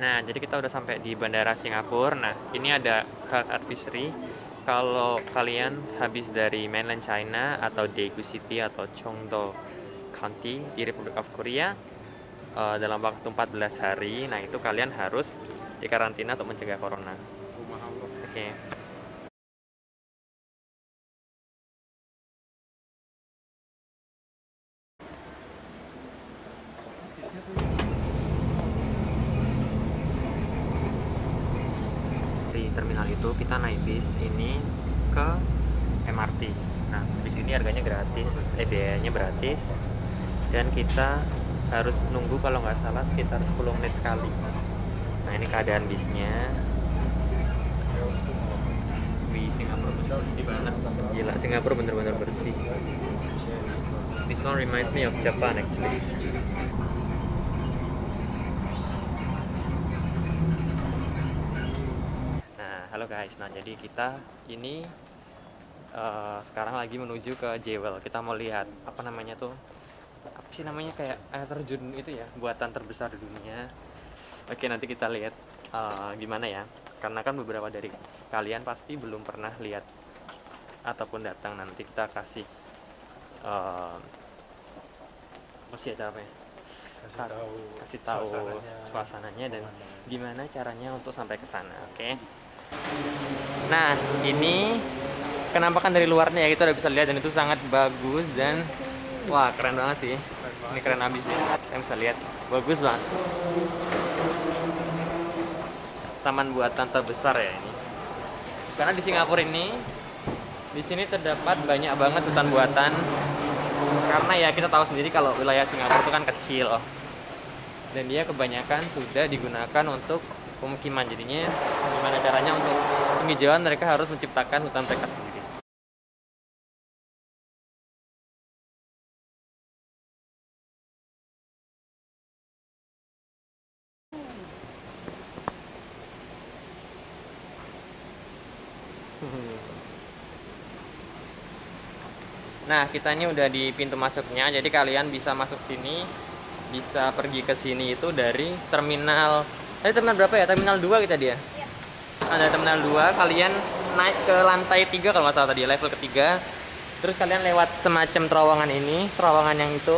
Nah, jadi kita udah sampai di Bandara Singapura. Nah, ini ada health advisory. Kalau kalian habis dari mainland China atau Daegu City atau Cheongdo County di Republic of Korea dalam waktu 14 hari, nah itu kalian harus dikarantina untuk mencegah corona. Oke. Di terminal itu kita naik bis ini ke MRT. Nah, di sini harganya gratis, biayanya gratis, dan kita harus nunggu kalau nggak salah sekitar 10 menit sekali. Nah, ini keadaan bisnya. Wih, Singapura bersih banget. Gila, Singapura bener-bener bersih. This one reminds me of Japan actually. Nah, halo guys. Nah, jadi kita ini sekarang lagi menuju ke Jewel. Kita mau lihat apa namanya tuh, apa sih namanya, kayak air terjun itu ya, buatan terbesar di dunia. Oke, nanti kita lihat gimana ya, karena kan beberapa dari kalian pasti belum pernah lihat ataupun datang. Nanti kita kasih apa sih caranya, kasih tahu suasananya dan gimana caranya untuk sampai ke sana. Oke. Nah, ini penampakan dari luarnya ya, kita udah bisa lihat, dan itu sangat bagus dan wah, keren banget sih. Ini keren abis ya. Kalian bisa lihat, bagus banget. Taman buatan terbesar ya ini. Karena di Singapura ini, di sini terdapat banyak banget hutan buatan. Karena ya kita tahu sendiri kalau wilayah Singapura itu kan kecil, dan dia kebanyakan sudah digunakan untuk pemukiman. Jadinya gimana caranya untuk penghijauan, mereka harus menciptakan hutan mereka sendiri. Nah, kita ini udah di pintu masuknya, jadi kalian bisa masuk sini, bisa pergi ke sini itu dari terminal. Tadi terminal berapa ya? Terminal 2 kita dia. Iya. Ada terminal 2, kalian naik ke lantai 3 kalau nggak salah tadi, level ketiga. Terus kalian lewat semacam terowongan ini, terowongan yang itu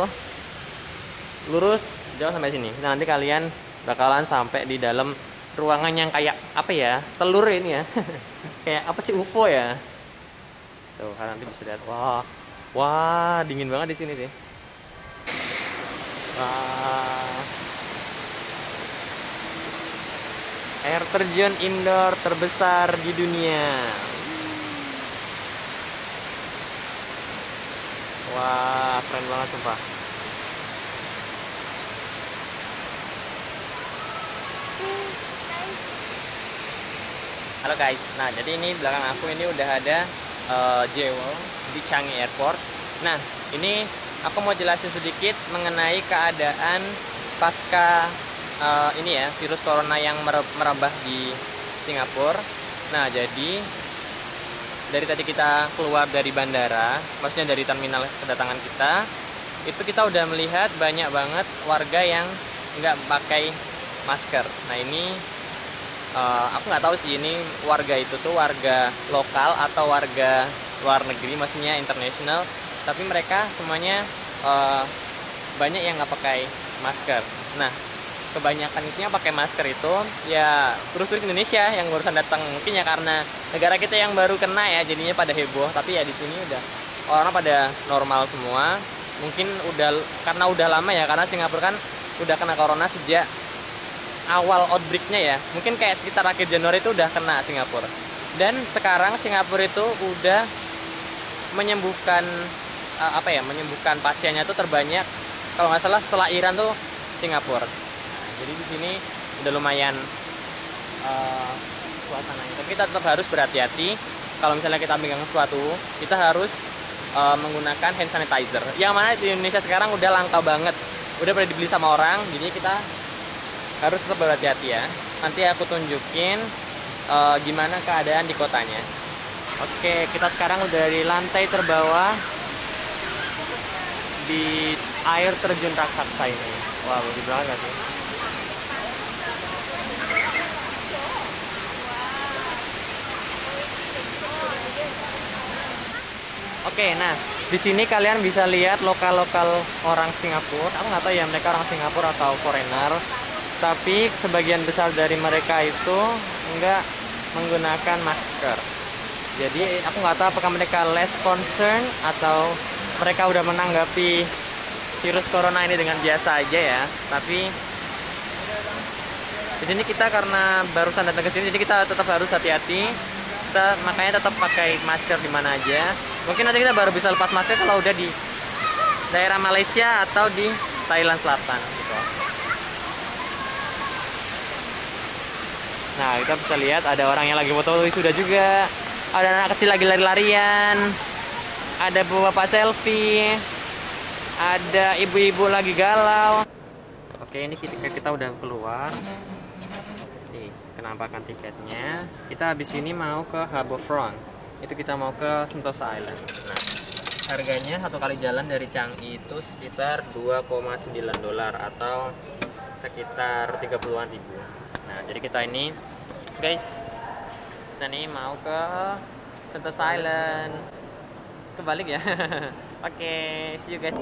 lurus jauh sampai sini. Nah, nanti kalian bakalan sampai di dalam ruangan yang kayak apa ya? Telur ini ya. Kayak apa sih, UFO ya? Tuh, kalian nanti bisa lihat. Wah. Wah, dingin banget di sini deh. Wah. Air terjun indoor terbesar di dunia. Wah, keren banget sumpah. Halo guys. Nah, jadi ini belakang aku ini udah ada Jewel di Changi Airport. Nah, ini aku mau jelasin sedikit mengenai keadaan pasca ini ya, virus corona yang merebah di Singapura. Nah, jadi dari tadi kita keluar dari bandara, maksudnya dari terminal kedatangan kita, itu kita udah melihat banyak banget warga yang nggak pakai masker. Nah, ini aku nggak tahu sih ini warga itu tuh warga lokal atau warga luar negeri, maksudnya internasional, tapi mereka semuanya banyak yang nggak pakai masker. Nah, kebanyakan itu yang pakai masker itu ya turis-turis Indonesia yang barusan datang, mungkin ya karena negara kita yang baru kena ya, jadinya pada heboh. Tapi ya di sini udah orang pada normal semua, mungkin udah karena udah lama ya, karena Singapura kan udah kena corona sejak awal outbreaknya ya, mungkin kayak sekitar akhir Januari itu udah kena Singapura. Dan sekarang Singapura itu udah menyembuhkan menyembuhkan pasiennya tuh terbanyak kalau nggak salah setelah Iran tuh Singapura. Nah, jadi di sini udah lumayan suasananya. Tapi kita tetap harus berhati-hati. Kalau misalnya kita megang sesuatu, kita harus menggunakan hand sanitizer. Yang mana di Indonesia sekarang udah langka banget, udah pada dibeli sama orang. Jadi kita harus tetap berhati-hati ya. Nanti aku tunjukin gimana keadaan di kotanya. Oke, kita sekarang udah di lantai terbawah di air terjun raksasa ini. Wah, bagus banget gak sih? Oke, nah di sini kalian bisa lihat lokal-lokal orang Singapura. Aku nggak tahu ya mereka orang Singapura atau foreigner. Tapi sebagian besar dari mereka itu nggak menggunakan masker. Jadi aku nggak tahu apakah mereka less concern atau mereka udah menanggapi virus corona ini dengan biasa aja ya. Tapi di sini kita karena barusan datang ke sini, jadi kita tetap harus hati-hati. Kita makanya tetap pakai masker di mana aja. Mungkin nanti kita baru bisa lepas masker kalau udah di daerah Malaysia atau di Thailand Selatan gitu. Nah, kita bisa lihat ada orang yang lagi foto wisuda juga. Ada anak kecil lagi lari-larian. Ada bapak selfie. Ada ibu-ibu lagi galau. Oke, ini kita udah keluar. Nih, penampakan tiketnya. Kita habis ini mau ke Harbourfront. Itu kita mau ke Sentosa Island. Nah, harganya satu kali jalan dari Changi itu sekitar 2,9 dolar atau sekitar 30-an ribu. Nah, jadi kita ini guys, kita nih mau ke Sentosa Island. Kebalik ya. Oke, see you guys.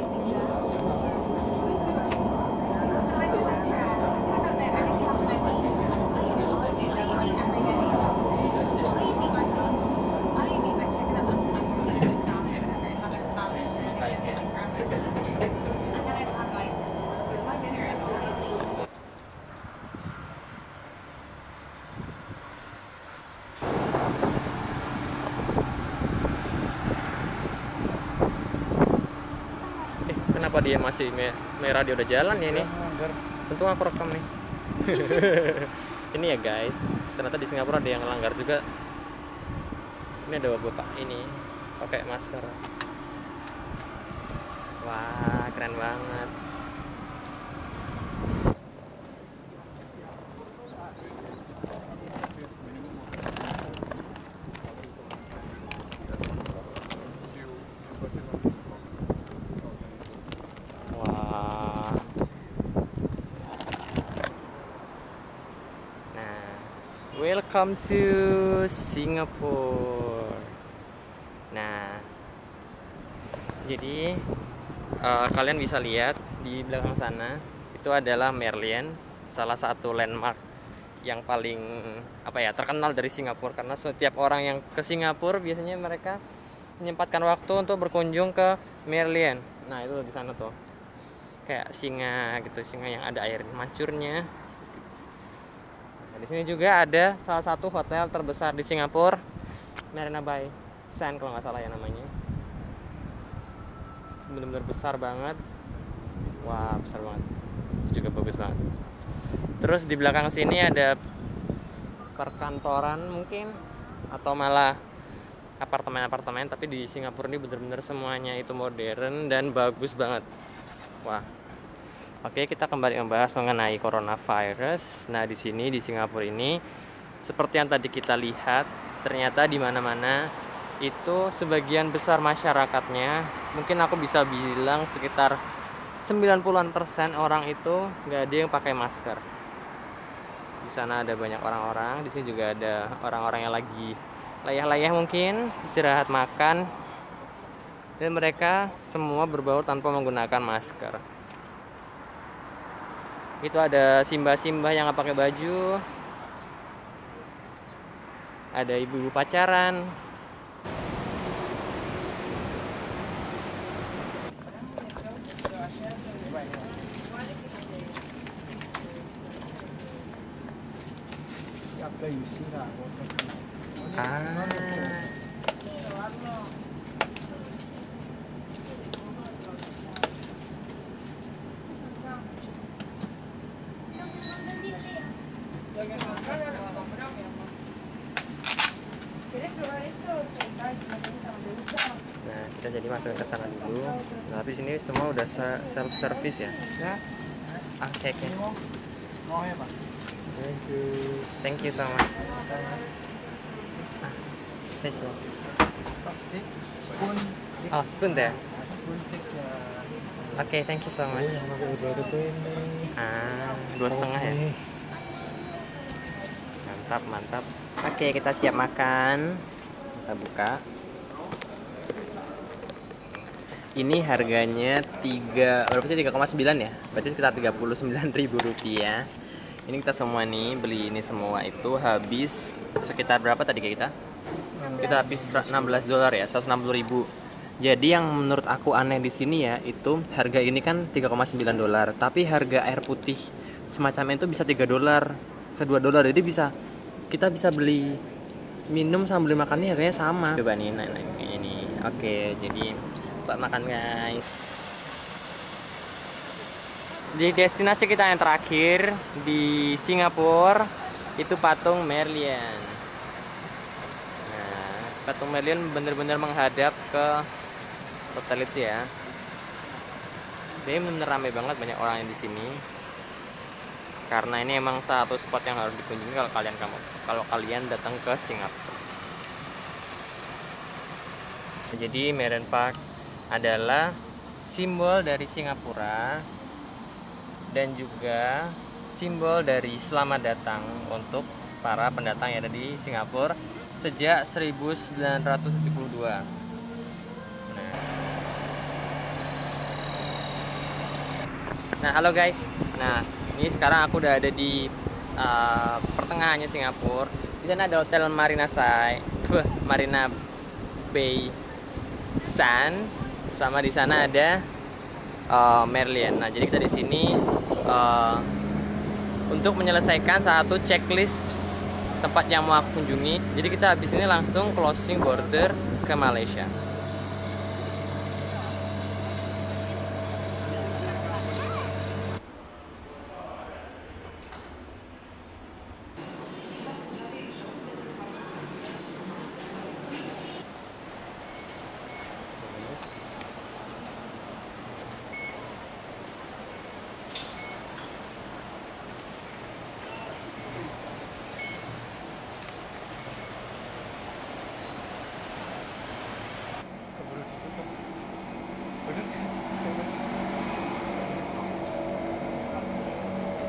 Kenapa dia masih merah, dia udah jalan ya ini? Untung aku rekam nih. Ini ya guys, ternyata di Singapura ada yang melanggar juga. Ini ada bapak ini pakai masker. Wah, keren banget. Welcome to Singapore. Nah, jadi kalian bisa lihat di belakang sana itu adalah Merlion, salah satu landmark yang paling terkenal dari Singapura, karena setiap orang yang ke Singapura biasanya mereka menyempatkan waktu untuk berkunjung ke Merlion. Nah, itu di sana tuh kayak singa gitu, singa yang ada air mancurnya. Di sini juga ada salah satu hotel terbesar di Singapura, Marina Bay Sands kalau nggak salah ya namanya. Benar-benar besar banget. Wah, besar banget. Itu juga bagus banget. Terus di belakang sini ada perkantoran mungkin atau malah apartemen-apartemen, tapi di Singapura ini benar-benar semuanya itu modern dan bagus banget. Wah. Oke, kita kembali membahas mengenai coronavirus. Nah, di sini di Singapura ini seperti yang tadi kita lihat, ternyata di mana-mana itu sebagian besar masyarakatnya, mungkin aku bisa bilang sekitar 90% orang itu nggak ada yang pakai masker. Di sana ada banyak orang-orang, di sini juga ada orang-orang yang lagi layah-layah mungkin istirahat makan, dan mereka semua berbaur tanpa menggunakan masker. Itu ada simba-simba yang nggak pakai baju, ada ibu-ibu pacaran. Nah, kita jadi masuk ke sana dulu. Nah, tapi sini semua udah self service ya. Oke. Thank you so much. Spoon. Oh, spoon there. Spoon take Oke, thank you so much. 2,5 ya. Mantap. Oke, kita siap makan. Kita buka. Ini harganya berapa sih, 3,9 ya? Berarti sekitar 39.000 rupiah. Ini kita semua nih beli ini semua itu habis sekitar berapa tadi kita? Kita habis 16 dolar ya, 160.000. Jadi yang menurut aku aneh di sini ya, itu harga ini kan 3,9 dolar, tapi harga air putih semacam itu bisa 3 dolar ke 2 dolar. Jadi kita bisa beli minum sama beli makannya harganya sama. Coba nih, nah, ini. Oke, jadi buat makan guys. Di destinasi kita yang terakhir di Singapura itu patung Merlion. Nah, patung Merlion bener-bener menghadap ke hotel itu ya. Jadi bener ramai banget, banyak orang yang di sini. Karena ini emang satu spot yang harus dikunjungi kalau kalian datang ke Singapura. Jadi Marion Park adalah simbol dari Singapura dan juga simbol dari selamat datang untuk para pendatang yang ada di Singapura sejak 1972. Nah, halo guys. Nah, ini sekarang aku udah ada di pertengahannya Singapura. Di sana ada hotel Marina Bay Sands, sama di sana ada Merlion. Nah, jadi kita di sini untuk menyelesaikan satu checklist tempat yang mau aku kunjungi. Jadi kita habis ini langsung closing border ke Malaysia.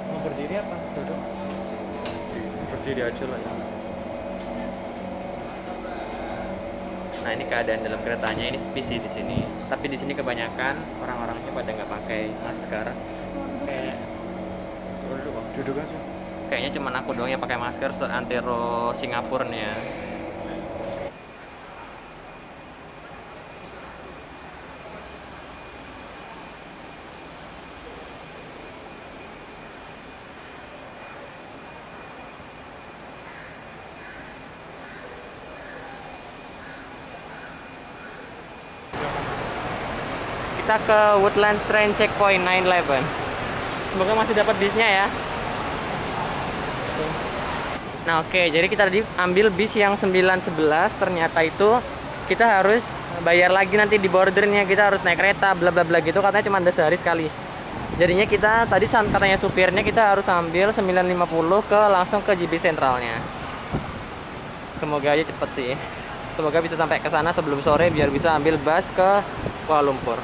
Mau berdiri apa? Duduk? Berdiri aja lah ya. Nah, ini keadaan dalam keretanya, ini sepi sih di sini. Tapi di sini kebanyakan orang-orangnya pada nggak pakai masker. Kayak Duduk aja. kayaknya cuman aku doang yang pakai masker seantero Singapura nih ya. Kita ke Woodlands Train Checkpoint 911. Semoga masih dapat bisnya ya. Nah, oke, jadi kita tadi ambil bis yang 911. Ternyata itu kita harus bayar lagi nanti di bordernya. Kita harus naik kereta bla bla bla gitu, katanya cuma ada sehari sekali. Jadinya kita tadi katanya supirnya kita harus ambil 9.50 langsung ke JB sentralnya. Semoga aja cepet sih. Semoga bisa sampai ke sana sebelum sore biar bisa ambil bus ke Kuala Lumpur.